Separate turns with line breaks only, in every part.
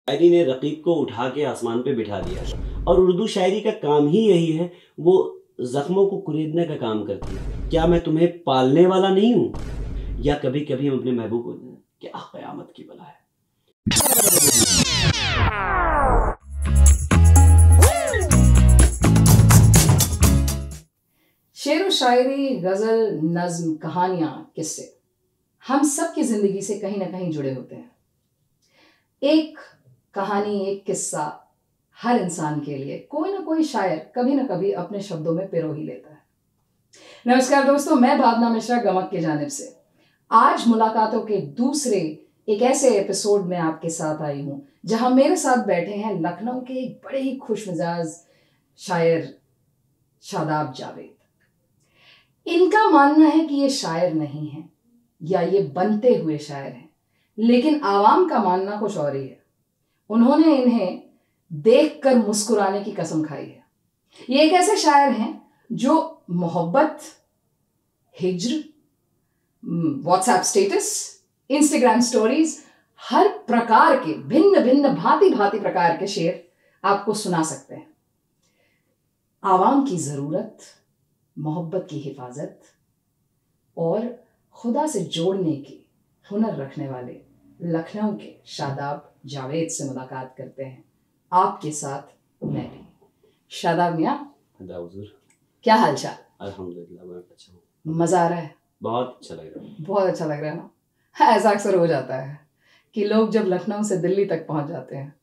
शायरी ने रकीब को उठा के आसमान पे बिठा दिया और उर्दू शायरी का काम ही यही है, वो जख्मों को कुरेदने का काम करती है। क्या मैं तुम्हें पालने वाला नहीं हूँ? या कभी कभी हम अपने महबूब को क्या क़यामत की बला है।
शेर व शायरी, गजल, नज्म, कहानियां, किस्से हम सब की जिंदगी से कहीं ना कहीं जुड़े होते हैं। एक कहानी, एक किस्सा हर इंसान के लिए कोई ना कोई शायर कभी ना कभी अपने शब्दों में पिरो ही लेता है। नमस्कार दोस्तों, मैं भावना मिश्रा गमक की जानिब से आज मुलाकातों के दूसरे एक ऐसे एपिसोड में आपके साथ आई हूं जहां मेरे साथ बैठे हैं लखनऊ के एक बड़े ही खुशमिजाज शायर शादाब जावेद। इनका मानना है कि ये शायर नहीं है या ये बनते हुए शायर हैं, लेकिन आवाम का मानना कुछ और ही है। उन्होंने इन्हें देखकर मुस्कुराने की कसम खाई है। ये एक ऐसे शायर हैं जो मोहब्बत, हिज्र, व्हाट्सएप स्टेटस, इंस्टाग्राम स्टोरीज, हर प्रकार के भिन्न भिन्न भांति भांति प्रकार के शेर आपको सुना सकते हैं। आवाम की जरूरत, मोहब्बत की हिफाजत और खुदा से जोड़ने की हुनर रखने वाले लखनऊ के शादाब जावेद से मुलाकात करते हैं। आपके साथ मैं भी। शादाब मियां, क्या हाल चाल?
अल्हम्दुलिल्लाह, मैं अच्छा हूँ।
मजा आ रहा है?
बहुत अच्छा लग रहा है।
बहुत अच्छा लग रहा है ना? हाँ, ऐसा अक्सर हो जाता है कि लोग जब लखनऊ से दिल्ली तक पहुंच जाते हैं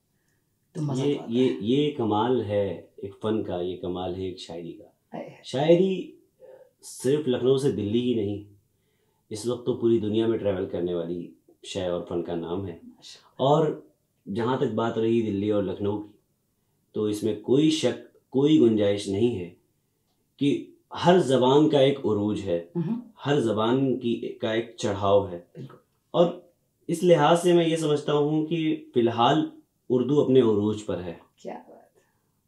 तो मजा आता है।
ये कमाल है एक फन का, ये कमाल है एक शायरी का। शायरी सिर्फ लखनऊ से दिल्ली ही नहीं, इस वक्त तो पूरी दुनिया में ट्रैवल करने वाली शय और फन का नाम है। और जहाँ तक बात रही दिल्ली और लखनऊ की, तो इसमें कोई शक, कोई गुंजाइश नहीं है कि हर ज़बान का एक उरूज है, हर ज़बान का एक चढ़ाव है। और इस लिहाज से मैं ये समझता हूँ कि फ़िलहाल उर्दू अपने उरूज पर है।
क्या बात।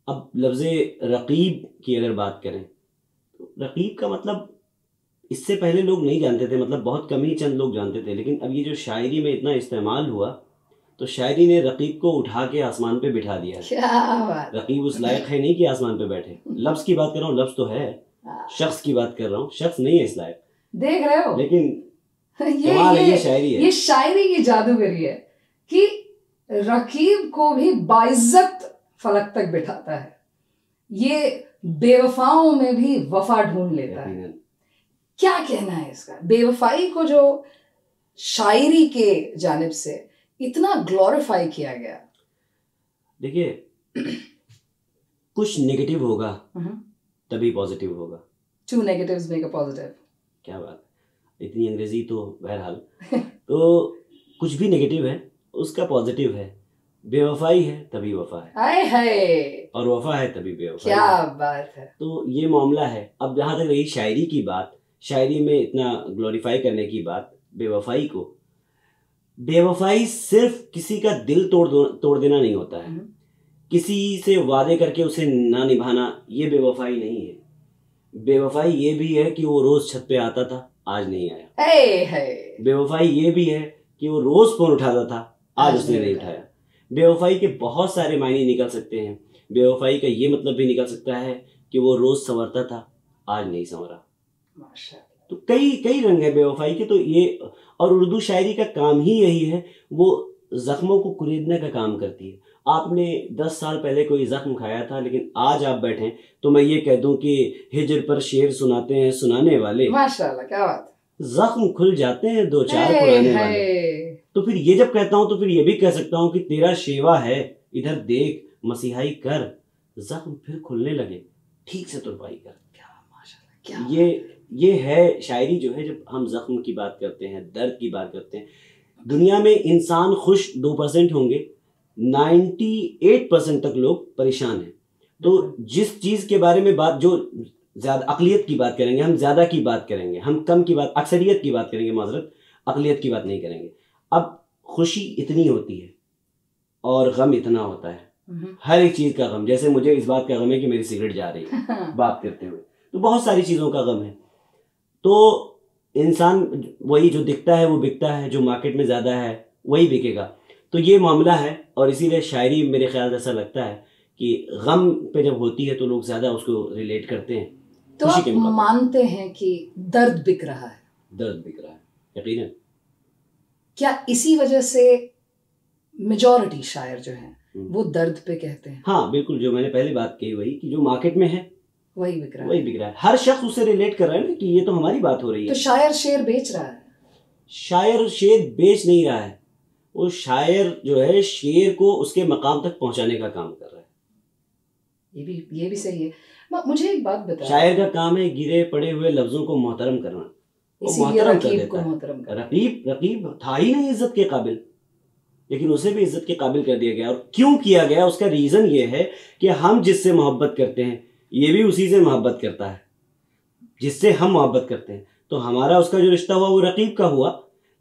अब लफ्ज़े रकीब की अगर बात करें तो रकीब का मतलब इससे पहले लोग नहीं जानते थे, मतलब बहुत कम ही चंद लोग जानते थे। लेकिन अब ये जो शायरी में इतना इस्तेमाल हुआ तो शायरी ने रकीब को उठा के आसमान पे बिठा दिया है।
क्या बात।
रकीब उस लायक है नहीं कि आसमान पे बैठे। लफ्ज़ की बात कर रहा हूँ, लफ्ज़ तो है, शख्स की बात कर रहा हूँ, शख्स नहीं है इस लायक।
देख रहे हो,
लेकिन
ये
शायरी है,
ये शायरी की जादूगरी है कि रकीब को भी बाइज्जत फलक तक बिठाता है। ये बेवफाओं में भी वफा ढूंढ लेता है। क्या कहना है इसका? बेवफाई को जो शायरी के जानिब से इतना ग्लोरीफाई किया गया।
देखिए, कुछ नेगेटिव होगा तभी पॉजिटिव होगा।
Two negatives make a positive.
क्या बात, इतनी अंग्रेजी तो बहरहाल तो कुछ भी नेगेटिव है उसका पॉजिटिव है। बेवफाई है तभी वफा है,
आए हाय,
और वफा है तभी बेवफाई।
क्या बात है।
तो ये मामला है। अब जहाँ तक रही शायरी की बात, शायरी में इतना ग्लोरीफाई करने की बात, बेवफाई को, बेवफाई सिर्फ किसी का दिल तोड़ देना नहीं होता है, किसी से वादे करके उसे ना निभाना, ये बेवफाई नहीं है। बेवफाई ये भी है कि वो रोज छत पे आता था, आज नहीं आया। बेवफाई ये भी है कि वो रोज फोन उठाता था, आज उसने नहीं उठाया। बेवफाई के बहुत सारे मायने निकल सकते हैं। बेवफाई का ये मतलब भी निकल सकता है कि वो रोज संवरता था, आज नहीं संवरा। तो कई रंग है बेवफाई के। तो ये, और उर्दू शायरी का काम ही यही है, वो जख्मों को कुरेदने का काम करती है। आपने 10 साल पहले कोई जख्म खाया था, लेकिन आज आप बैठे तो मैं ये कह दूं कि हिज्र पर शेर सुनाते हैं सुनाने वाले,
माशाल्लाह, क्या बात।
जख्म खुल जाते हैं दो चार पुराने वाले। तो फिर ये जब कहता हूं तो फिर ये भी कह सकता हूं कि तेरा शेवा है, इधर देख, मसीहाई कर, जख्म फिर खुलने लगे, ठीक से तुरपाई कर।
क्या माशाल्लाह, क्या
ये है शायरी जो है। जब हम जख्म की बात करते हैं, दर्द की बात करते हैं, दुनिया में इंसान खुश 2% होंगे, 98% तक लोग परेशान हैं। तो जिस चीज़ के बारे में बात, जो ज़्यादा अक़लियत की बात करेंगे, हम ज़्यादा की बात करेंगे, हम कम की बात, अक्सरियत की बात करेंगे, माज़रत, अक़लियत की बात नहीं करेंगे। अब खुशी इतनी होती है और गम इतना होता है, हर एक चीज़ का गम। जैसे मुझे इस बात का गम है कि मेरी सिगरेट जा रही है बात करते हुए, तो बहुत सारी चीज़ों का गम है। तो इंसान वही जो दिखता है वो बिकता है, जो मार्केट में ज़्यादा है वही बिकेगा। तो ये मामला है, और इसीलिए शायरी मेरे ख्याल से ऐसा लगता है कि गम पे जब होती है तो लोग ज़्यादा उसको रिलेट करते हैं।
तो आप मानते हैं कि दर्द बिक रहा है?
दर्द बिक रहा है, यकीनन।
क्या इसी वजह से मेजॉरिटी शायर जो हैं वो दर्द पे कहते हैं?
हाँ बिल्कुल, जो मैंने पहले बात कही वही, कि जो मार्केट में है
वही बिक रहा है,
वही बिक रहा है। हर शख्स उससे रिलेट कर रहा है ना कि ये तो हमारी बात हो रही है।
तो शायर शेर बेच रहा है?
शायर शेर बेच नहीं रहा है, वो शायर जो है शेर को उसके मकाम तक पहुंचाने का काम कर रहा है।
ये भी सही है। मुझे एक बात बता,
शायर का काम है गिरे पड़े हुए लफ्जों को मोहतरम करना।
इसीलिए रकीब को मोहतरम करना।
रकीब था ही नहीं इज्जत के काबिल, लेकिन उसे भी इज्जत के काबिल कर दिया गया। और क्यों किया गया, उसका रीजन ये है कि हम जिससे मोहब्बत करते हैं ये भी उसी से मोहब्बत करता है जिससे हम मोहब्बत करते हैं। तो हमारा उसका जो रिश्ता हुआ वो रकीब का हुआ,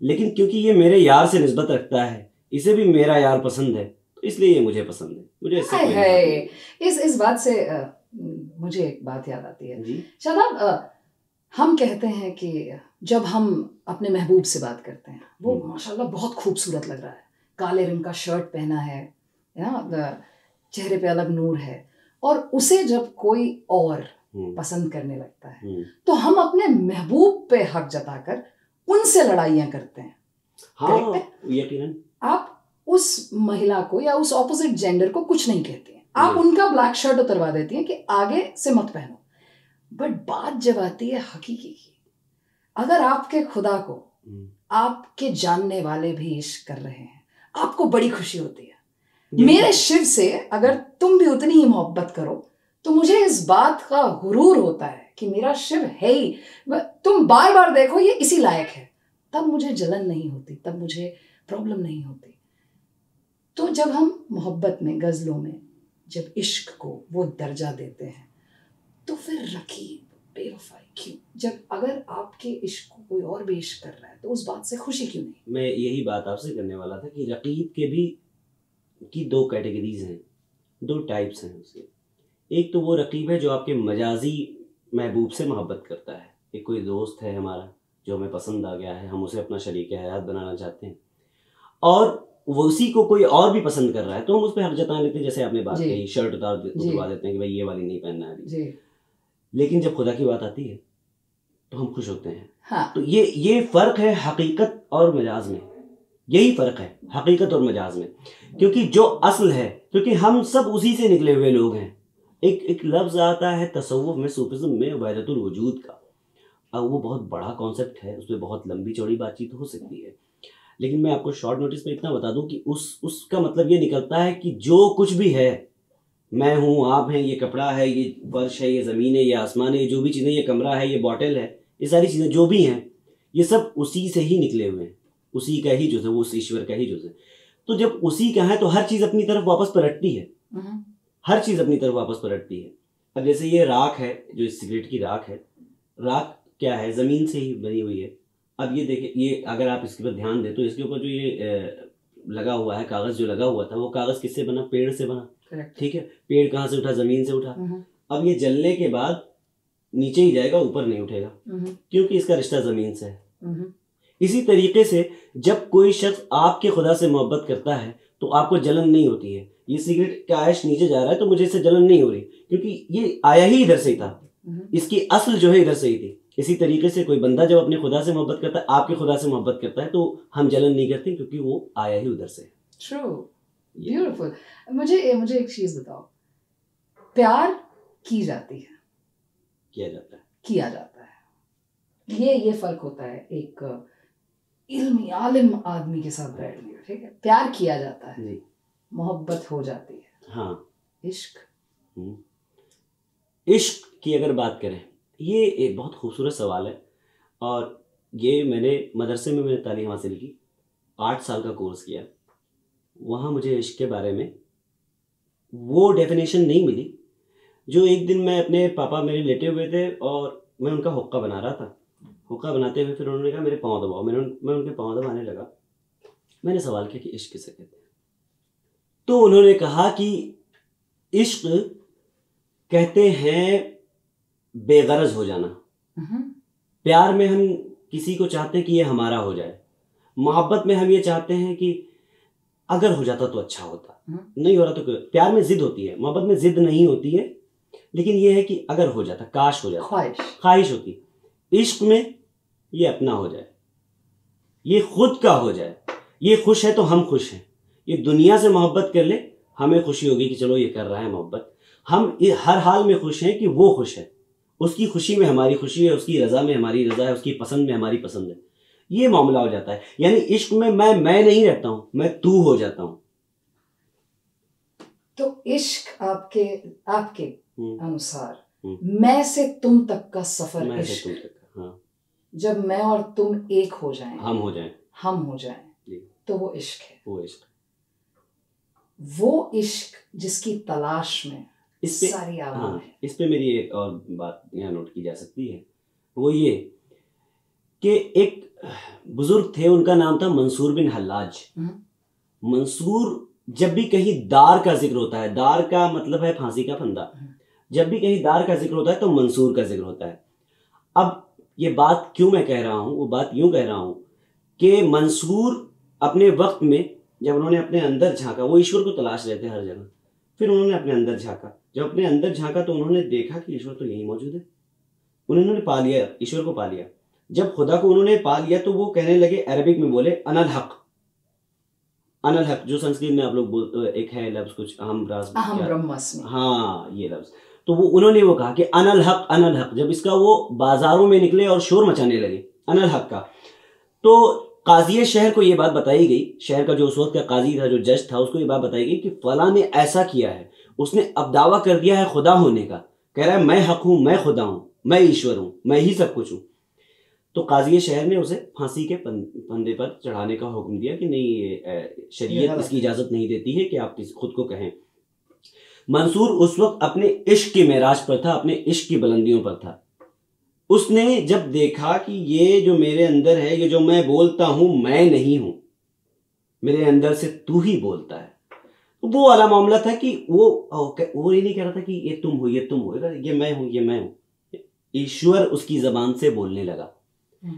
लेकिन क्योंकि ये मेरे यार से निस्बत रखता है, इसे भी मेरा यार पसंद है, तो इसलिए ये मुझे पसंद है। मुझे इससे
इस बात से मुझे एक बात याद आती है शादाब। हम कहते हैं कि जब हम अपने महबूब से बात करते हैं, वो माशाल्लाह बहुत खूबसूरत लग रहा है, काले रंग का शर्ट पहना है, चेहरे पे अलग नूर है, और उसे जब कोई और पसंद करने लगता है तो हम अपने महबूब पे हक जताकर उनसे लड़ाइयां करते हैं।
हाँ, यकीनन।
आप उस महिला को या उस ऑपोजिट जेंडर को कुछ नहीं कहते हैं, आप उनका ब्लैक शर्ट उतरवा देती हैं कि आगे से मत पहनो। बट बात जब आती है हकीकी की, अगर आपके खुदा को आपके जानने वाले भी इश्क कर रहे हैं, आपको बड़ी खुशी होती है। मेरे शिव से अगर तुम भी उतनी ही मोहब्बत करो तो मुझे इस बात का गुरूर होता है कि मेरा शिव है ही, तुम बार बार देखो ये इसी लायक है, तब मुझे जलन नहीं होती, तब मुझे प्रॉब्लम नहीं होती। तो जब हम मोहब्बत में, गजलों में जब इश्क को वो दर्जा देते हैं तो फिर रकीब, बेवफाई क्यों? जब अगर आपके इश्क को कोई और भी इश्क कर रहा है तो उस बात से खुशी क्यों नहीं?
मैं यही बात आपसे करने वाला था कि रकीब के भी की दो कैटेगरीज हैं, दो टाइप्स हैं उसके। एक तो वो रकीब है जो आपके मजाजी महबूब से मोहब्बत करता है, एक कोई दोस्त है हमारा जो हमें पसंद आ गया है, हम उसे अपना शरीक हयात बनाना चाहते हैं, और वो उसी को कोई और भी पसंद कर रहा है तो हम उस पर हक जता लेते हैं। जैसे आपने बात कही, शर्ट उतरवा देते हैं कि भाई ये वाली नहीं पहनना है अभी। लेकिन जब खुदा की बात आती है तो हम खुश होते हैं।
हाँ।
तो ये फर्क है हकीकत और मजाज में, यही फर्क है हकीकत और मजाज में। क्योंकि जो असल है, क्योंकि हम सब उसी से निकले हुए लोग हैं। एक लफ्ज आता है तसव्वुफ में, सूफिज्म में, वहदतुल वजूद का। अब वो बहुत बड़ा कॉन्सेप्ट है, उसमें बहुत लंबी चौड़ी बातचीत हो सकती है, लेकिन मैं आपको शॉर्ट नोटिस में इतना बता दूं कि उसका मतलब ये निकलता है कि जो कुछ भी है, मैं हूँ, आप हैं, ये कपड़ा है, ये फर्श है, ये ज़मीन है, ये आसमान है, जो भी चीज़ें, ये कमरा है, ये बॉटल है, ये सारी चीज़ें जो भी हैं ये सब उसी से ही निकले हुए हैं, उसी का ही जुज़ है, वो उस ईश्वर का ही जुज़ है। तो जब उसी का है तो हर चीज़ अपनी तरफ वापस पलटती है, हर चीज़ अपनी तरफ वापस पलटती है। अब जैसे ये राख है, जो इस सिगरेट की राख है, राख क्या है, ज़मीन से ही बनी हुई है। अब ये देखिए, ये अगर आप इसके पर ध्यान दें तो इसके ऊपर जो ये लगा हुआ है, कागज़ जो लगा हुआ था, वो कागज़ किससे बना? पेड़ से बना। ठीक है, पेड़ कहाँ से उठा? ज़मीन से उठा। अब ये जलने के बाद नीचे ही जाएगा, ऊपर नहीं उठेगा, क्योंकि इसका रिश्ता ज़मीन से है। इसी तरीके से जब कोई शख्स आपके खुदा से मोहब्बत करता है तो आपको जलन नहीं होती है। ये सिगरेट का आयश नीचे जा रहा है तो मुझे इससे जलन नहीं हो रही, क्योंकि ये आया ही इधर से ही था, इसकी असल जो है इधर से ही थी। इसी तरीके से कोई बंदा जब अपने खुदा से मोहब्बत करता है, आपके खुदा से मोहब्बत करता है, तो हम जलन नहीं करते, क्योंकि वो आया ही उधर से।
True, beautiful. मुझे एक चीज बताओ, प्यार की जाती है,
किया जाता है,
किया जाता है, ये फर्क होता है एक इल्मी आलिम आदमी के साथ बैठने का। ठीक है, प्यार किया जाता है, मोहब्बत हो जाती है।
हाँ,
इश्क
की अगर बात करें, ये एक बहुत खूबसूरत सवाल है, और ये मैंने मदरसे में मैंने तालीम हासिल की, 8 साल का कोर्स किया। वहाँ मुझे इश्क के बारे में वो डेफिनेशन नहीं मिली जो एक दिन मैं, अपने पापा मेरे लेटे हुए थे और मैं उनका हुक्का बना रहा था। हुक्का बनाते हुए फिर उन्होंने कहा मेरे पाँव दबाओ। मैं उनके पाँव दबाने लगा। मैंने सवाल किया कि इश्क किसे कहते हैं? तो उन्होंने कहा कि इश्क कहते हैं बेगरज हो जाना। प्यार में हम किसी को चाहते हैं कि ये हमारा हो जाए, मोहब्बत में हम ये चाहते हैं कि अगर हो जाता तो अच्छा होता, नहीं हो रहा तो प्यार में जिद होती है, मोहब्बत में जिद नहीं होती है, लेकिन ये है कि अगर हो जाता, काश हो जाता, ख्वाहिश होती। इश्क में ये अपना हो जाए, ये खुद का हो जाए, ये खुश है तो हम खुश हैं, ये दुनिया से मोहब्बत कर ले, हमें खुशी होगी कि चलो ये कर रहा है मोहब्बत, हम हर हाल में खुश हैं कि वो खुश है, उसकी खुशी में हमारी खुशी है, उसकी रजा में हमारी रजा है, उसकी पसंद में हमारी पसंद है, ये मामला हो जाता है। यानी इश्क में मैं नहीं रहता हूं, मैं तू हो जाता हूं।
तो इश्क आपके अनुसार मैं से तुम तक का सफर,
मैं से तुम तक का, हाँ।
जब मैं और तुम एक हो जाएं,
हम हो जाएं,
तो वो इश्क है।
वो
इश्क जिसकी तलाश में
इस पे
सारी आवाम है।
इस पे मेरी एक और बात यहाँ नोट की जा सकती है, वो ये कि एक बुजुर्ग थे, उनका नाम था मंसूर बिन हल्लाज। मंसूर, जब भी कहीं दार का जिक्र होता है, दार का मतलब है फांसी का फंदा, जब भी कहीं दार का जिक्र होता है तो मंसूर का जिक्र होता है। अब ये बात क्यों मैं कह रहा हूं, वो बात यूं कह रहा हूं कि मंसूर अपने वक्त में जब उन्होंने अपने अंदर झांका, वो ईश्वर को तलाश रहे थे हर जगह, फिर उन्होंने अपने अंदर झांका, जब अपने अंदर झांका तो उन्होंने देखा कि ईश्वर तो यहीं मौजूद है, उन्होंने पा लिया, ईश्वर को पा लिया। जब खुदा को उन्होंने पा लिया तो वो कहने लगे, अरबिक में बोले अनल हक, अनल हक, जो संस्कृत में आप लोग बोलते, एक है लफ्ज कुछ अहम ब्रह्मास्मि, हाँ ये लफ्ज, तो वो उन्होंने वो कहा कि अनल हक अनल हक। जब इसका वो बाजारों में निकले और शोर मचाने लगे अनल हक का, तो काजी शहर को ये बात बताई गई, शहर का जो उस वक्त का काजी था, जो जज था, उसको ये बात बताई गई कि फला ने ऐसा किया है, उसने अब दावा कर दिया है खुदा होने का, कह रहा है मैं हक हूं, मैं खुदा हूं, मैं ईश्वर हूं, मैं ही सब कुछ हूं। तो काजी शहर ने उसे फांसी के फंदे पर चढ़ाने का हुक्म दिया कि नहीं, ये शरीयत इसकी इजाजत नहीं देती है कि आप खुद को कहें। मंसूर उस वक्त अपने इश्क की मेराज पर था, अपने इश्क की बुलंदियों पर था। उसने जब देखा कि ये जो मेरे अंदर है, ये जो मैं बोलता हूं, मैं नहीं हूं, मेरे अंदर से तू ही बोलता है, तो वो वाला मामला था कि वो ये नहीं कह रहा था कि ये तुम हो, ये तुम हो, ये मैं हूं, ये मैं हूं। ईश्वर उसकी जबान से बोलने लगा,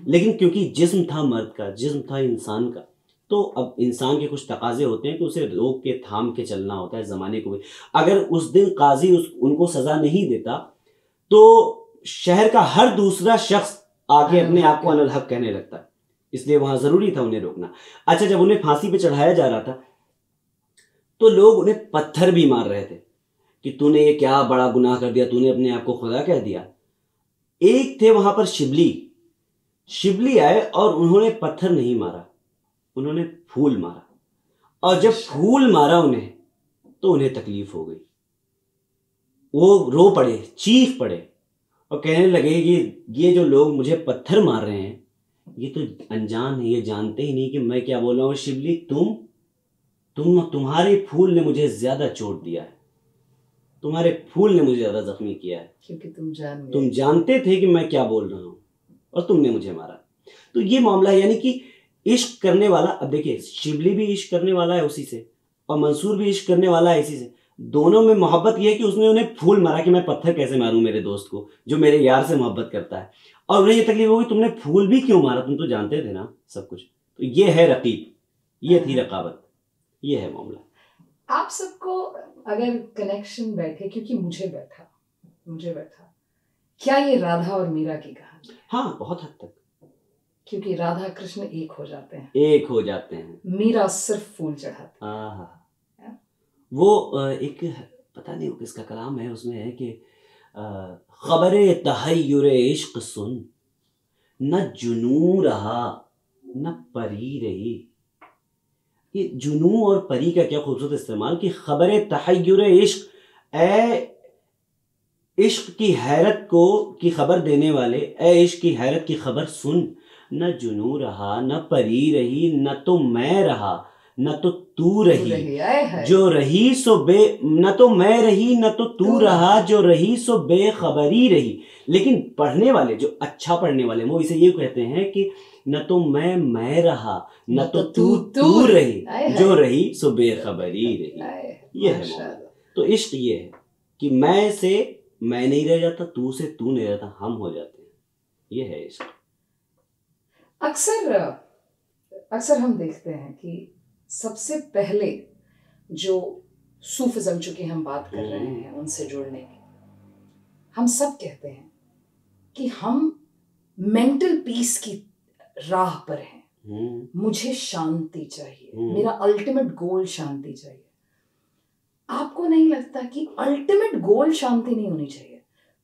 लेकिन क्योंकि जिस्म था मर्द का, जिस्म था इंसान का, तो अब इंसान के कुछ तकाजे होते हैं कि उसे रोक के थाम के चलना होता है जमाने को भी। अगर उस दिन काजी उनको सजा नहीं देता तो शहर का हर दूसरा शख्स आके अपने आप को अनल हक कहने लगता है, इसलिए वहां जरूरी था उन्हें रोकना। अच्छा, जब उन्हें फांसी पे चढ़ाया जा रहा था तो लोग उन्हें पत्थर भी मार रहे थे कि तूने ये क्या बड़ा गुनाह कर दिया, तूने अपने आप को खुदा कह दिया। एक थे वहां पर शिबली आए और उन्होंने पत्थर नहीं मारा, उन्होंने फूल मारा, और जब फूल मारा उन्हें तो उन्हें तकलीफ हो गई, वो रो पड़े, चीख पड़े और कहने लगे कि ये जो लोग मुझे पत्थर मार रहे हैं ये तो अनजान है, ये जानते ही नहीं कि मैं क्या बोल रहा हूँ। शिबली, तुम्हारे फूल ने मुझे ज्यादा चोट दिया है, तुम्हारे फूल ने मुझे ज्यादा जख्मी किया है, क्योंकि तुम जानते थे कि मैं क्या बोल रहा हूं और तुमने मुझे मारा। तो ये मामला है, यानी कि इश्क करने वाला, अब देखिए शिबली भी इश्क करने वाला है उसी से और मंसूर भी इश्क करने वाला है इसी से, दोनों में मोहब्बत यह है कि उसने उन्हें फूल मारा कि मैं पत्थर कैसे मारूं मेरे दोस्त को जो मेरे यार से मोहब्बत करता है, और उन्हें ये तकलीफ होगी तुमने फूल भी क्यों मारा, तुम तो जानते थे ना सब कुछ। तो ये है रकीब, ये थी रकाबत, ये है मामला।
आप सबको अगर कनेक्शन बैठे, क्योंकि मुझे बैठा, क्या ये राधा और मीरा की कहानी?
हाँ, बहुत हद तक,
क्योंकि राधा कृष्ण एक हो जाते हैं, मीरा सिर्फ फूल चढ़ाती है।
वो एक पता नहीं किसका कलाम है, उसमें है कि खबरे तहय्युर इश्क सुन, न जुनू रहा न परी रही। ये जुनू और परी का क्या खूबसूरत इस्तेमाल कि खबरे तहय्युर इश्क, इश्क की हैरत को की खबर देने वाले, इश्क की हैरत की खबर सुन, न जुनू रहा न परी रही, न तो मैं रहा न तो तू रही, जो रही सो न तो मैं रही न तो तू रहा, जो रही सो बेखबरी रही। लेकिन पढ़ने वाले, जो अच्छा पढ़ने वाले, वो इसे ये कहते हैं कि न तो मैं रहा न तो तू रही, जो रही सो बेखबरी रही। ये है मामला। तो इश्क ये है कि मैं से मैं नहीं रह जाता, तू से तू नहीं रहता, हम हो जाते हैं, ये है इश्क।
अक्सर हम देखते हैं कि सबसे पहले जो सूफिज्म, चूंकि हम बात कर रहे हैं उनसे जुड़ने की, हम सब कहते हैं कि हम मेंटल पीस की राह पर हैं। मुझे शांति चाहिए, मेरा अल्टीमेट गोल शांति चाहिए। आपको नहीं लगता कि अल्टीमेट गोल शांति नहीं होनी चाहिए,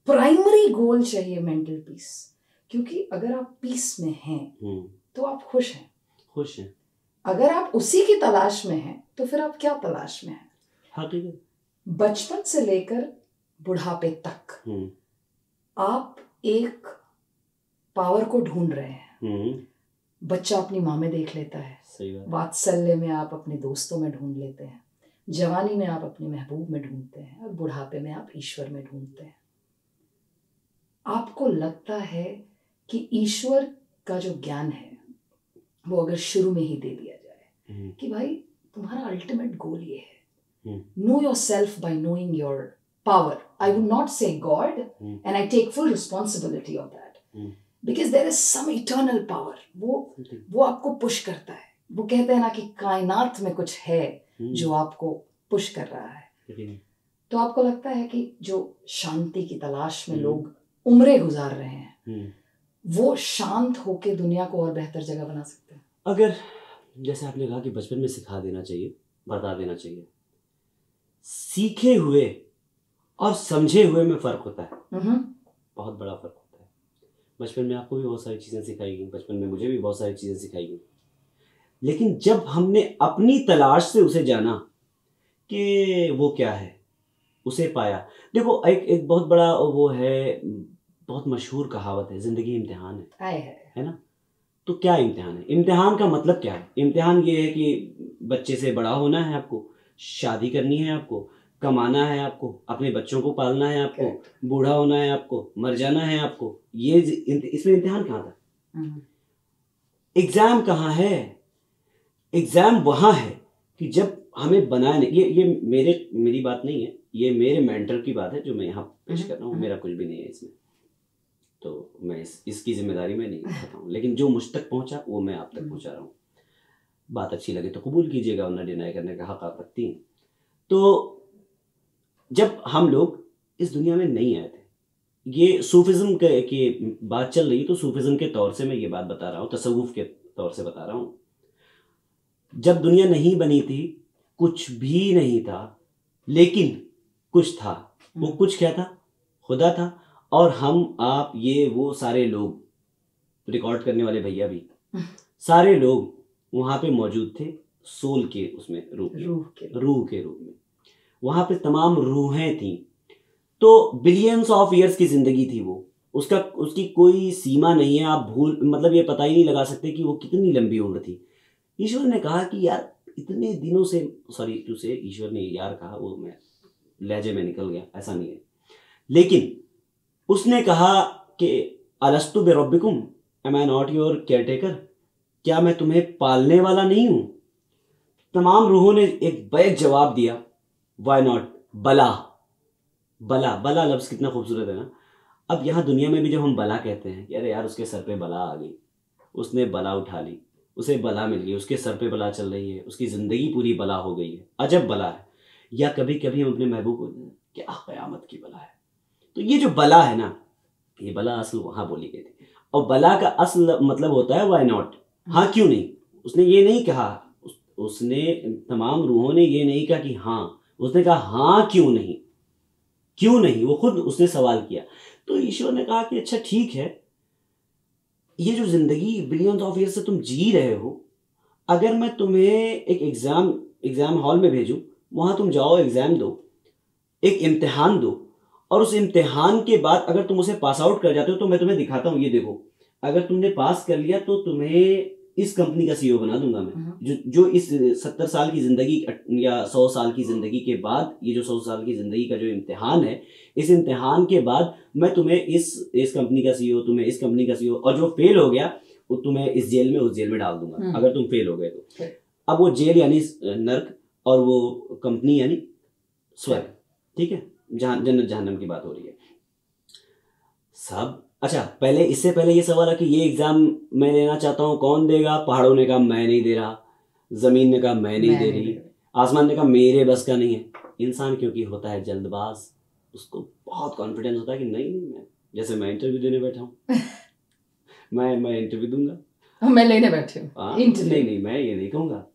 प्राइमरी गोल चाहिए मेंटल पीस? क्योंकि अगर आप पीस में हैं तो आप खुश हैं।
खुश हैं।
अगर आप उसी की तलाश में हैं तो फिर आप क्या तलाश में हैं?
हाँ, ठीक है।
बचपन से लेकर बुढ़ापे तक आप एक पावर को ढूंढ रहे हैं। बच्चा अपनी माँ में देख लेता है,
सही बात।
वात्सल्य में आप अपने दोस्तों में ढूंढ लेते हैं, जवानी में आप अपने महबूब में ढूंढते हैं, और बुढ़ापे में आप ईश्वर में ढूंढते हैं। आपको लगता है कि ईश्वर का जो ज्ञान है वो अगर शुरू में ही दे दिया जाए कि भाई तुम्हारा अल्टीमेट गोल ये है, know yourself by knowing your power. I would not say God, and I take full responsibility of that, because there is some eternal power. वो आपको पुश करता है। वो कहते हैं ना कि कायनात में कुछ है जो आपको पुश कर रहा है। तो आपको लगता है कि जो शांति की तलाश में लोग उम्रें गुजार रहे हैं, वो शांत होके दुनिया को और बेहतर जगह बना सकते हैं?
अगर जैसे आपने कहा कि बचपन में सिखा देना चाहिए, बता देना चाहिए, सीखे हुए और समझे हुए में फर्क होता है। बहुत बड़ा फर्क होता है। बचपन में आपको भी बहुत सारी चीजें सिखाई गई, बचपन में मुझे भी बहुत सारी चीजें सिखाई गई, लेकिन जब हमने अपनी तलाश से उसे जाना कि वो क्या है, उसे पाया। देखो एक बहुत बड़ा वो है, बहुत मशहूर कहावत है, जिंदगी इम्तिहान है ना? तो क्या इम्तिहान है? इम्तिहान का मतलब क्या है? इम्तिहान ये है कि बच्चे से बड़ा होना है आपको, शादी करनी है आपको, कमाना है आपको, अपने बच्चों को पालना है आपको, बूढ़ा होना है आपको, मर जाना है आपको। ये इसमें इम्तिहान कहाँ था? एग्जाम कहाँ है? एग्जाम वहाँ है कि जब हमें बनाने, ये मेरी बात नहीं है, ये मेरे मेंटर की बात है जो मैं यहाँ पेश कर रहा हूँ। मेरा कुछ भी नहीं है इसमें, तो मैं इसकी जिम्मेदारी में नहीं उठाता हूँ, लेकिन जो मुझ तक पहुँचा वो मैं आप तक पहुँचा रहा हूँ। बात अच्छी लगे तो कबूल कीजिएगा, वरना डिनाई करने का हक आप रखती हैं। तो जब हम लोग इस दुनिया में नहीं आए थे, ये सूफिज्म की बात चल रही है, तो सूफिज्म के तौर से मैं ये बात बता रहा हूँ, तसव्वुफ के तौर से बता रहा हूँ। जब दुनिया नहीं बनी थी, कुछ भी नहीं था, लेकिन कुछ था। वो कुछ क्या था? खुदा था। और हम, आप, ये वो सारे लोग, रिकॉर्ड करने वाले भैया भी, सारे लोग वहाँ पे मौजूद थे, सोल के उसमें, रूह के रूप में। वहाँ पे तमाम रूहें थीं। तो बिलियंस ऑफ ईयर्स की जिंदगी थी वो, उसकी कोई सीमा नहीं है। आप मतलब ये पता ही नहीं लगा सकते कि वो कितनी लंबी उम्र थी। ईश्वर ने कहा कि यार इतने दिनों से, सॉरी टू से, ईश्वर ने यार कहा, वो मैं लहजे में निकल गया, ऐसा नहीं है, लेकिन उसने कहा कि अलस्तु बिरब्बिकुम, am I not your caretaker? क्या मैं तुम्हें पालने वाला नहीं हूं? तमाम रूहों ने एक बैक जवाब दिया, वाई नॉट, बला। बला, बला लफ्ज कितना खूबसूरत है ना। अब यहाँ दुनिया में भी जब हम बला कहते हैं कि अरे यार उसके सर पे बला आ गई, उसने बला उठा ली, उसे बला मिल गई, उसके सर पे बला चल रही है, उसकी जिंदगी पूरी बला हो गई है, अजब बला है। या कभी कभी हम अपने महबूब को क्या क़यामत की बला है। तो ये जो बला है ना, ये बला असल वहाँ बोली गई थी, और बला का असल मतलब होता है वाई नॉट, हाँ क्यों नहीं। उसने ये नहीं कहा, उसने, तमाम रूहों ने ये नहीं कहा कि हाँ, उसने कहा हाँ क्यों नहीं, क्यों नहीं, वो खुद उसने सवाल किया। तो ईश्वर ने कहा कि अच्छा ठीक है, ये जो जिंदगी बिलियंस ऑफ ईयर से तुम जी रहे हो, अगर मैं तुम्हें एक एग्जाम हॉल में भेजूं, वहां तुम जाओ, एग्जाम दो, एक इम्तिहान दो, और उस इम्तिहान के बाद अगर तुम उसे पास आउट कर जाते हो तो मैं तुम्हें दिखाता हूँ, ये देखो, अगर तुमने पास कर लिया तो तुम्हें इस कंपनी का सीईओ बना दूंगा मैं, जो इस 70 साल की जिंदगी या 100 साल की जिंदगी के बाद, ये जो 100 साल की जिंदगी का जो इम्तिहान है, इस इम्तिहान के बाद मैं तुम्हें इस कंपनी का सीईओ, तुम्हें इस कंपनी का सीईओ, और जो फेल हो गया वो तुम्हें इस जेल में, उस जेल में डाल दूंगा अगर तुम फेल हो गए तो। अब वो जेल यानी नर्क, और वो कंपनी यानी स्वर्ग, ठीक है, जहां जन्नत जहन्नम की बात हो रही है सब। अच्छा, पहले, इससे पहले ये सवाल है कि ये एग्जाम मैं लेना चाहता हूँ, कौन देगा? पहाड़ों ने कहा मैं नहीं दे रहा, जमीन ने कहा मैं नहीं दे रही, आसमान ने कहा मेरे बस का नहीं है। इंसान क्योंकि होता है जल्दबाज, उसको बहुत कॉन्फिडेंस होता है कि नहीं नहीं, मैं जैसे मैं इंटरव्यू देने बैठा हूँ मैं इंटरव्यू दूंगा,
मैं लेने बैठे हूँ
नहीं नहीं मैं ये नहीं कहूँगा।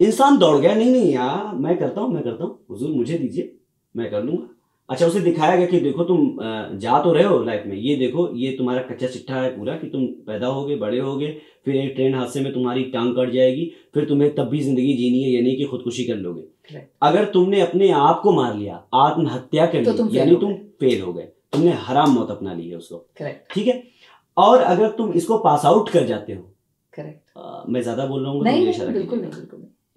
इंसान दौड़ गया, नहीं नहीं यार मैं करता हूँ हुजूर मुझे दीजिए मैं कर लूंगा। अच्छा उसे दिखाया गया कि देखो तुम जा तो रहे हो लाइफ में, ये देखो ये तुम्हारा कच्चा चिट्ठा है पूरा कि तुम पैदा होगे बड़े होगे, फिर एक ट्रेन हादसे में तुम्हारी टांग कट जाएगी, फिर तुम्हें तब भी जिंदगी जीनी है, ये नहीं कि खुदकुशी कर लोगे। अगर तुमने अपने आप को मार लिया, आत्महत्या कर ली, यानी तुम फेल हो गए, तुमने हराम मौत अपना ली है उसको, ठीक है। और अगर तुम इसको पास आउट कर जाते हो, मैं ज्यादा बोल रहा हूँ,
बिल्कुल नहीं,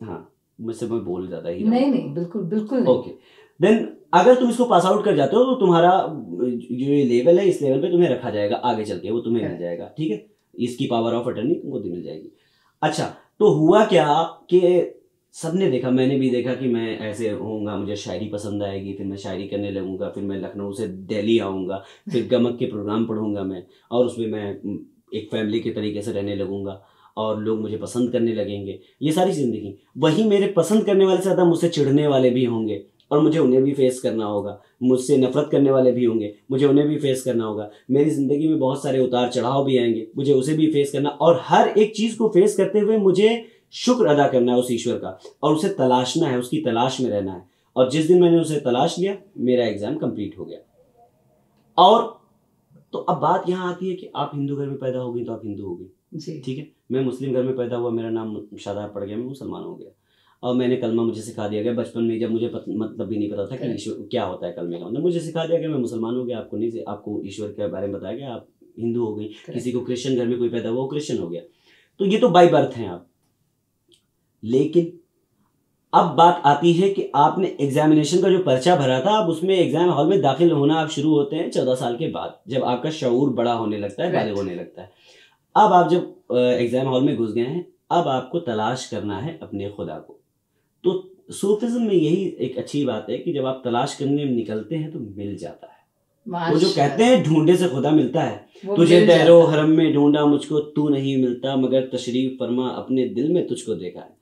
हाँ मुझसे मैं बोल ज्यादा ही
नहीं बिल्कुल
ओके। देन अगर तुम इसको पास आउट कर जाते हो तो तुम्हारा जो ये लेवल है, इस लेवल पे तुम्हें रखा जाएगा, आगे चल के वो तुम्हें मिल जाएगा, ठीक है, इसकी पावर ऑफ अटर्नी तुमको मिल जाएगी। अच्छा तो हुआ क्या कि सबने देखा, मैंने भी देखा कि मैं ऐसे होऊंगा, मुझे शायरी पसंद आएगी, फिर मैं शायरी करने लगूंगा, फिर मैं लखनऊ से दिल्ली आऊँगा, फिर गमक के प्रोग्राम पढ़ूंगा मैं, और उसमें मैं एक फैमिली के तरीके से रहने लगूंगा और लोग मुझे पसंद करने लगेंगे, ये सारी जिंदगी। वही मेरे पसंद करने वाले से ज़्यादा मुझसे चिढ़ने वाले भी होंगे और मुझे उन्हें भी फेस करना होगा, मुझसे नफरत करने वाले भी होंगे, मुझे उन्हें भी फेस करना होगा। मेरी ज़िंदगी में बहुत सारे उतार चढ़ाव भी आएंगे, मुझे उसे भी फेस करना, और हर एक चीज़ को फेस करते हुए मुझे शुक्र अदा करना है उस ईश्वर का, और उसे तलाशना है, उसकी तलाश में रहना है। और जिस दिन मैंने उसे तलाश लिया, मेरा एग्ज़ाम कंप्लीट हो गया। और तो अब बात यहाँ आती है कि आप हिंदू घर में पैदा हो गई तो आप हिंदू हो गई, ठीक है। मैं मुस्लिम घर में पैदा हुआ, मेरा नाम शादाब पड़ गया, मैं मुसलमान हो गया। और मैंने कलमा मुझे सिखा दिया गया बचपन में, जब मुझे मतलब भी नहीं पता था कि ईश्वर क्या होता है, कलमे का मतलब मुझे सिखा दिया गया, मैं मुसलमान हो गया। आपको नहीं, आपको ईश्वर के बारे में बताया गया, आप हिंदू हो गई। किसी को क्रिश्चियन घर में कोई पैदा हुआ, वो क्रिश्चियन हो गया। तो ये तो बाई बर्थ हैं आप। लेकिन अब बात आती है कि आपने एग्जामिनेशन का जो पर्चा भरा था, अब उसमें एग्जाम हॉल में दाखिल होना आप शुरू होते हैं 14 साल के बाद, जब आपका शऊर बड़ा होने लगता है, बालिग होने लगता है। अब आप जब एग्जाम हॉल में घुस गए हैं, अब आपको तलाश करना है अपने खुदा को। तो सूफिज्म में यही एक अच्छी बात है कि जब आप तलाश करने में निकलते हैं तो मिल जाता है। वो जो कहते हैं ढूंढे से खुदा मिलता है, तुझे दैरो हरम में ढूंढा मुझको तू नहीं मिलता, मगर तशरीफ फरमा अपने दिल में तुझको देखा है।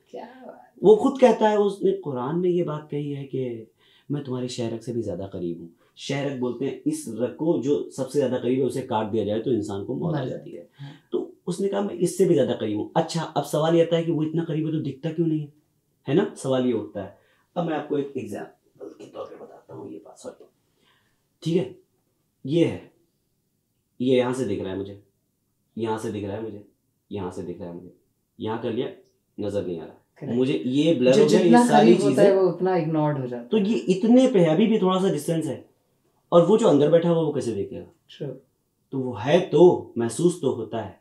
वो खुद कहता है, उसने कुरान में ये बात कही है कि मैं तुम्हारी शहरक से भी ज्यादा करीब हूँ। शहरक बोलते हैं इस रग को जो सबसे ज्यादा करीब है, उसे काट दिया जाए तो इंसान को मौत आ जाती है। तो उसने कहा मैं इससे भी ज्यादा करीब हूँ। अच्छा अब सवाल ये आता है कि वो इतना करीब है तो दिखता क्यों नहीं है ना, सवाल ये उठता है। अब मैं आपको एक एग्जाम्पल के तौर पे बताता हूँ ये बात, सॉरी, ठीक है। ये है, ये यहाँ से दिख रहा है मुझे, यहाँ से दिख रहा है मुझे, यहाँ से दिख रहा है मुझे, यहाँ कर लिया नजर नहीं आ रहा मुझे, ये ब्लर हो गया, ये सारी चीजें
वो उतना इग्नोर्ड हो जाता है।
तो ये इतने पे है, अभी भी थोड़ा सा डिस्टेंस है, और वो जो अंदर बैठा हुआ वो कैसे देखेगा? तो वो है तो महसूस तो होता है,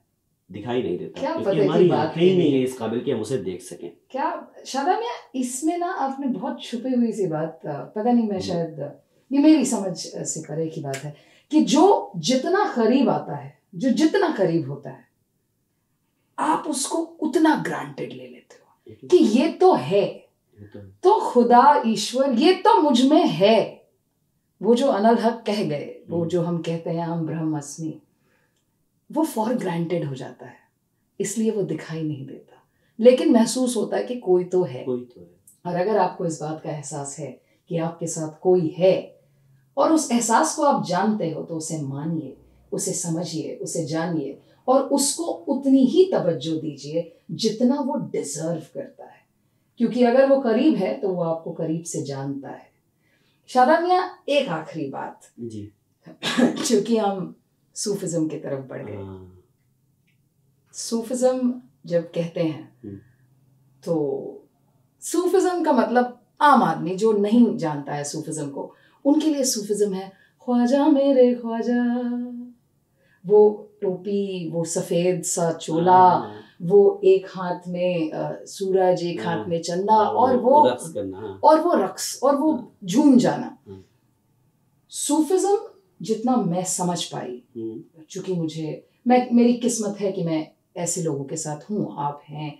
दिखाई नहीं देता, क्योंकि हमारी आंखें ही नहीं है इस काबिल कि हम उसे देख सकें।
क्या शादाब मियां, इसमें ना आपने बहुत छुपी हुई सी बात, पता नहीं, मैं शायद ये मेरी समझ से परे की बात है, कि जो जितना करीब आता है, जो जितना करीब होता है, आप उसको उतना ग्रांटेड ले लेते हो कि ये तो है, तो खुदा ईश्वर ये तो मुझ में है। वो जो अनल हक कह गए, वो जो हम कहते हैं हम ब्रह्मस्मि, वो फॉर ग्रांटेड हो जाता है, इसलिए वो दिखाई नहीं देता, लेकिन महसूस होता है कि कोई तो है। और अगर आपको इस बात का एहसास है कि आपके साथ कोई है, और उस एहसास को आप जानते हो, तो उसे मानिए, उसे समझिए, उसे जानिए, और उसको उतनी ही तवज्जो दीजिए जितना वो डिजर्व करता है, क्योंकि अगर वो करीब है तो वो आपको करीब से जानता है। शादाब मियां, एक आखिरी बात जी, क्योंकि हम सूफिज्म की तरफ बढ़ गए। सूफिज्म जब कहते हैं तो सूफिज्म का मतलब आम आदमी जो नहीं जानता है सूफिज्म को, उनके लिए सूफिज्म है ख्वाजा मेरे ख्वाजा, वो टोपी, वो सफेद सा चोला, वो एक हाथ में सूरज, एक हाथ में चंदा, और वो रक्स करना, और वो रक्स, और वो झूम जाना। सूफिज्म जितना मैं समझ पाई, चूंकि मेरी किस्मत है कि मैं ऐसे लोगों के साथ हूँ, आप हैं,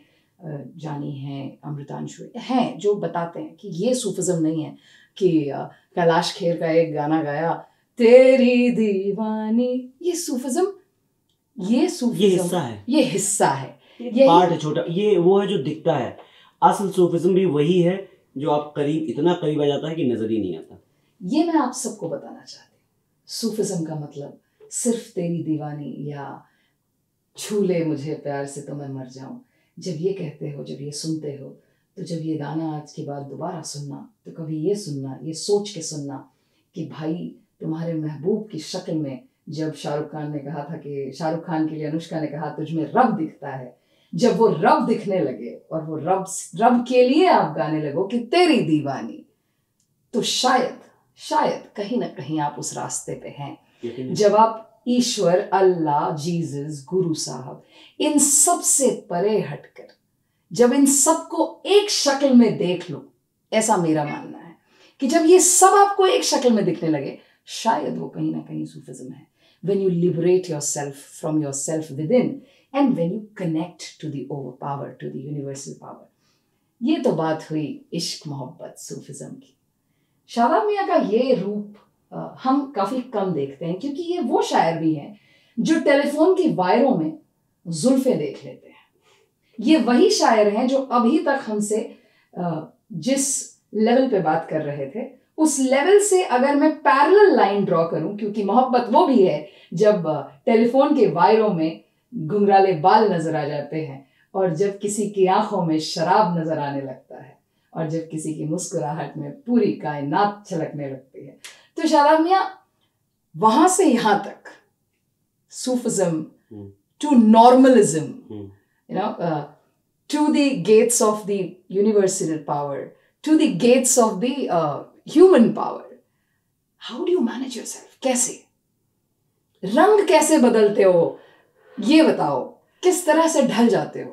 जानी हैं, अमृतांशु हैं, जो बताते हैं कि ये सूफिज्म नहीं है कि कैलाश खेर का एक गाना गाया तेरी दीवानी, ये सूफिज्म, ये हिस्सा है
पार्ट है छोटा, ये वो है जो दिखता है। असल सूफिज्म भी वही है जो आप करीब, इतना करीब आ जाता है कि नजर ही नहीं आता।
ये मैं आप सबको बताना चाहती हूँ, सूफिज्म का मतलब सिर्फ तेरी दीवानी या छू ले मुझे प्यार से तो मैं मर जाऊं। जब ये कहते हो, जब ये सुनते हो, तो जब ये गाना आज के बाद दोबारा सुनना, तो कभी ये सुनना, ये सोच के सुनना कि भाई तुम्हारे महबूब की शक्ल में, जब शाहरुख खान ने कहा था कि शाहरुख खान के लिए अनुष्का ने कहा तुझ में रब दिखता है, जब वो रब दिखने लगे और वो रब के लिए आप गाने लगो कि तेरी दीवानी, तो शायद कहीं ना कहीं आप उस रास्ते पे हैं। जब आप ईश्वर, अल्लाह, जीसस, गुरु साहब, इन सब से परे हटकर जब इन सबको एक शक्ल में देख लो, ऐसा मेरा मानना है कि जब ये सब आपको एक शक्ल में दिखने लगे, शायद वो कहीं ना कहीं सूफिज्म है। When you liberate yourself from yourself within and when you connect to the overpower, to the universal power. ये तो बात हुई इश्क, मोहब्बत, सूफिज्म की। शादाब मियां का ये रूप हम काफी कम देखते हैं, क्योंकि ये वो शायर भी हैं जो टेलीफोन की वायरों में जुल्फे देख लेते हैं। ये वही शायर हैं जो अभी तक हमसे जिस लेवल पे बात कर रहे थे, उस लेवल से अगर मैं पैरेलल लाइन ड्रॉ करूं, क्योंकि मोहब्बत वो भी है जब टेलीफोन के वायरों में घुंघराले बाल नजर आ जाते हैं, और जब किसी की आंखों में शराब नजर आने लगता है, और जब किसी की मुस्कुराहट में पूरी कायनात छलकने लगती है। तो शादाब मियां वहां से यहां तक Sufism to normalism, to the gates of the universal power, to the gates of the human power. How do you manage yourself? कैसे रंग कैसे बदलते हो, ये बताओ, किस तरह से ढल जाते हो?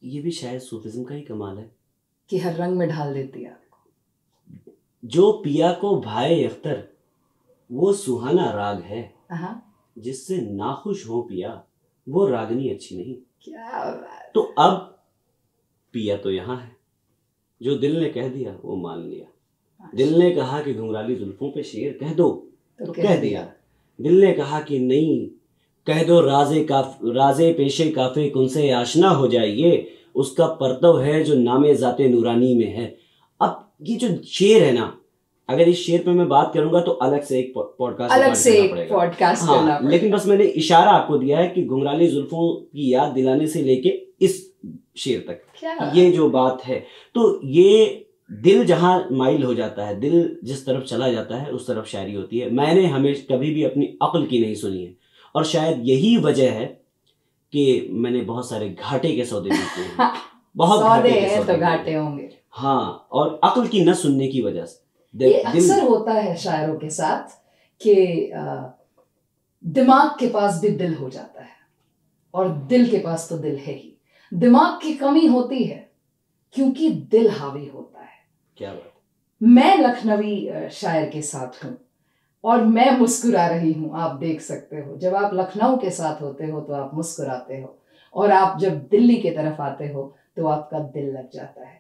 ये भी शायद सूफिज्म का ही कमाल है
कि हर रंग में ढाल देती है आपको।
जो पिया को भाए अख्तर वो सुहाना राग है, जिससे नाखुश हो पिया वो रागनी अच्छी नहीं।
क्या बात।
तो अब पिया तो यहाँ है, जो दिल ने कह दिया वो मान लिया। दिल ने कहा कि घुंघराली जुल्फों पे शेर कह दो, तो कह दिया। दिल ने कहा कि नहीं कह दो, राजे पेशे काफे कुनसे आशना हो जाइए, उसका परतव है जो नामे जाते नूरानी में है। अब ये जो शेर है ना, अगर इस शेर पे मैं बात करूंगा तो अलग से एक पॉडकास्ट करना पड़ेगा। लेकिन बस मैंने इशारा आपको दिया है कि घुंघराली जुल्फों की याद दिलाने से लेके इस शेर तक ये जो बात है, तो ये दिल जहां माइल हो जाता है, दिल जिस तरफ चला जाता है उस तरफ शायरी होती है। मैंने हमेशा कभी भी अपनी अक्ल की नहीं सुनी है, और शायद यही वजह है कि मैंने बहुत सारे घाटे के सौदे भी किए हैं। बहुत
सौदे हैं तो घाटे होंगे।
हाँ, और अक्ल की न सुनने की वजह से।
ये अक्सर होता है शायरों के साथ कि दिमाग के पास भी दिल हो जाता है, और दिल के पास तो दिल है ही, दिमाग की कमी होती है क्योंकि दिल हावी होता है।
क्या बात।
मैं लखनवी शायर के साथ हूँ और मैं मुस्कुरा रही हूँ, आप देख सकते हो। जब आप लखनऊ के साथ होते हो तो आप मुस्कुराते हो, और आप जब दिल्ली की तरफ आते हो तो आपका दिल लग जाता है।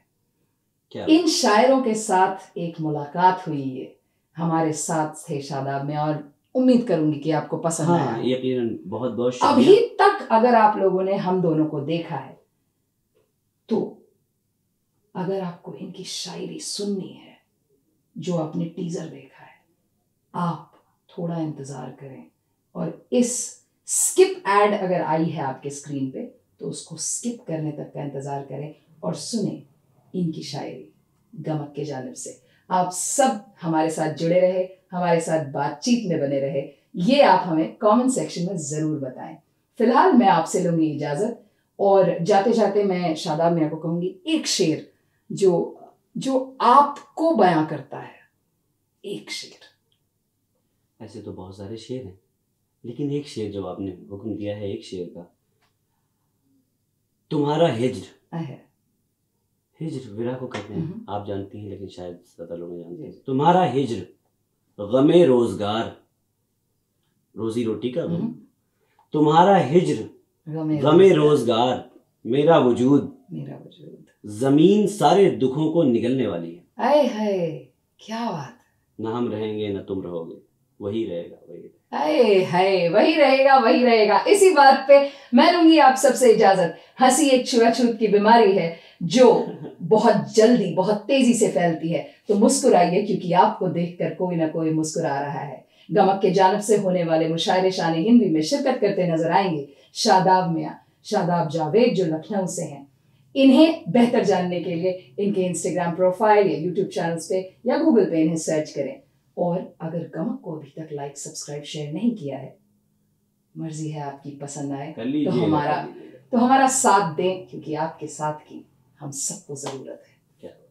इन शायरों के साथ एक मुलाकात हुई, ये हमारे साथ थे शादाब में, और उम्मीद करूंगी कि आपको पसंद आया।
यकीनन, बहुत बहुत शुक्रिया।
अभी तक अगर आप लोगों ने हम दोनों को देखा है, तो अगर आपको इनकी शायरी सुननी है जो आपने टीजर देखा है, आप थोड़ा इंतजार करें, और इस स्किप एड अगर आई है आपके स्क्रीन पे तो उसको स्किप करने तक का इंतजार करें और सुने इनकी शायरी गमक के जानिब से। आप सब हमारे साथ जुड़े रहे, हमारे साथ बातचीत में बने रहे, ये आप हमें कमेंट सेक्शन में जरूर बताएं। फिलहाल मैं आपसे लूंगी इजाजत, और जाते जाते मैं शादाब मियां को कहूंगी एक शेर जो आपको बयां करता है। एक शेर।
ऐसे तो बहुत सारे शेर हैं, लेकिन एक शेर जो आपने हुक्म दिया है एक शेर का, तुम्हारा हिज्र
है।
हिज्र विरह को कहते हैं, आप जानती हैं लेकिन शायद ज्यादा लोग नहीं जानते। तुम्हारा हिज्र गमे रोजगार, रोजी रोटी का गम, तुम्हारा हिज्र गमे रोजगार, मेरा वजूद जमीन सारे दुखों को निगलने वाली है।
आए हाय, क्या बात।
ना हम रहेंगे ना तुम रहोगे, वही रहेगा वही रहेगा।
अरे है, वही रहेगा। इसी बात पे मैं लूंगी आप सबसे इजाजत। हंसी एक छुआछूत की बीमारी है जो बहुत जल्दी, बहुत तेजी से फैलती है। तो मुस्कुराइए, क्योंकि आपको देखकर कोई ना कोई मुस्कुरा रहा है। गमक के जानिब से होने वाले मुशायरे शान हिंदी में शिरकत करते नजर आएंगे शादाब मियां, शादाब जावेद, जो लखनऊ से हैं। इन्हें बेहतर जानने के लिए इनके इंस्टाग्राम प्रोफाइल या यूट्यूब चैनल्स पे या गूगल पे इन्हें सर्च करें। और अगर गमक को अभी तक लाइक, सब्सक्राइब, शेयर नहीं किया है, मर्जी है आपकी, पसंद आए तो हमारा साथ दें, क्योंकि आपके साथ की हम सबको जरूरत है।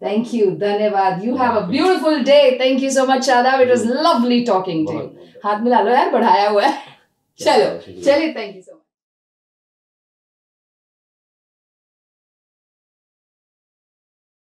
थैंक यू, धन्यवाद। You have a beautiful day. Thank you so much Shadab, it was lovely talking to you. हाथ मिला लो यार, बढ़ाया हुआ है। चलिए, थैंक यू सो मच।